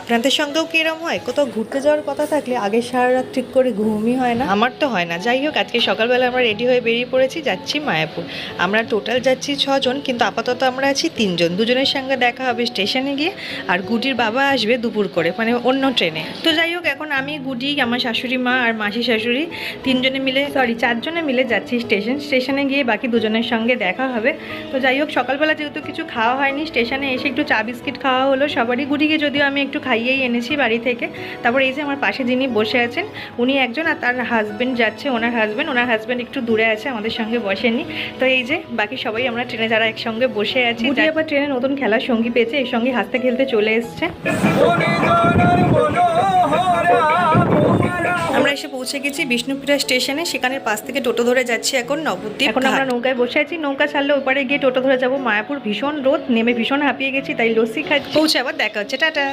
আপনাদের সঙ্গেও কি এরকম হয়? কোথাও ঘুরতে যাওয়ার কথা থাকলে আগে সারা রাত ঠিক করে ঘুমই হয় না। আমার তো হয় না। যাই হোক, আজকে সকালবেলা আমরা রেডি হয়ে বেরিয়ে পড়েছি, যাচ্ছি মায়াপুর। আমরা টোটাল যাচ্ছি 6 জন, কিন্তু আপাতত আমরা আছি 3 জন। দুজনের সঙ্গে দেখা হবে স্টেশনে গিয়ে, আর গুডির বাবা আসবে দুপুর করে, মানে অন্য ট্রেনে। তো যাই হোক, এখন আমি, গুডি, আমার শাশুড়ি মা আর মাসি শাশুড়ি 3 জনে মিলে, 4 জনে মিলে যাচ্ছি স্টেশনে গিয়ে বাকি দুজনের সঙ্গে দেখা হবে। তো যাই হোক, সকালবেলা যেহেতু কিছু খাওয়া হয়নি, স্টেশনে এসে একটু চা বিস্কিট খাওয়া হলো সবারই। গুডিকে যদিও আমি একটু খাইয়েই এনেছি বাড়ি থেকে। তারপর এই যে আমার পাশে যিনি বসে আছেন উনি একজন, আর তার হাজব্যান্ড যাচ্ছে, ওনার হাজব্যান্ড একটু দূরে আছে, আমাদের সঙ্গে বসেনি। তো এই যে বাকি সবাই আমরা ট্রেনে যারা একসঙ্গে বসে আছি। গুডি আবার ট্রেনে নতুন খেলার সঙ্গী পেয়েছে, এর সঙ্গে হাসতে খেলতে চলে এসছে। আমরা এসে পৌঁছে গেছি বিষ্ণুপুরা স্টেশনে। সেখানের পাশ থেকে টোটো ধরে যাচ্ছি এখন নবদ্বীপ। এখন আমরা নৌকায় বসে আছি, নৌকা ছাড়লে ওপারে গিয়ে টোটো ধরে যাবো মায়াপুর। ভীষণ রোদ, নেমে ভীষণ হাঁপিয়ে গেছি, তাই লস্যি খাচ্ছি। পৌঁছে আবার দেখা হচ্ছে, টাটা।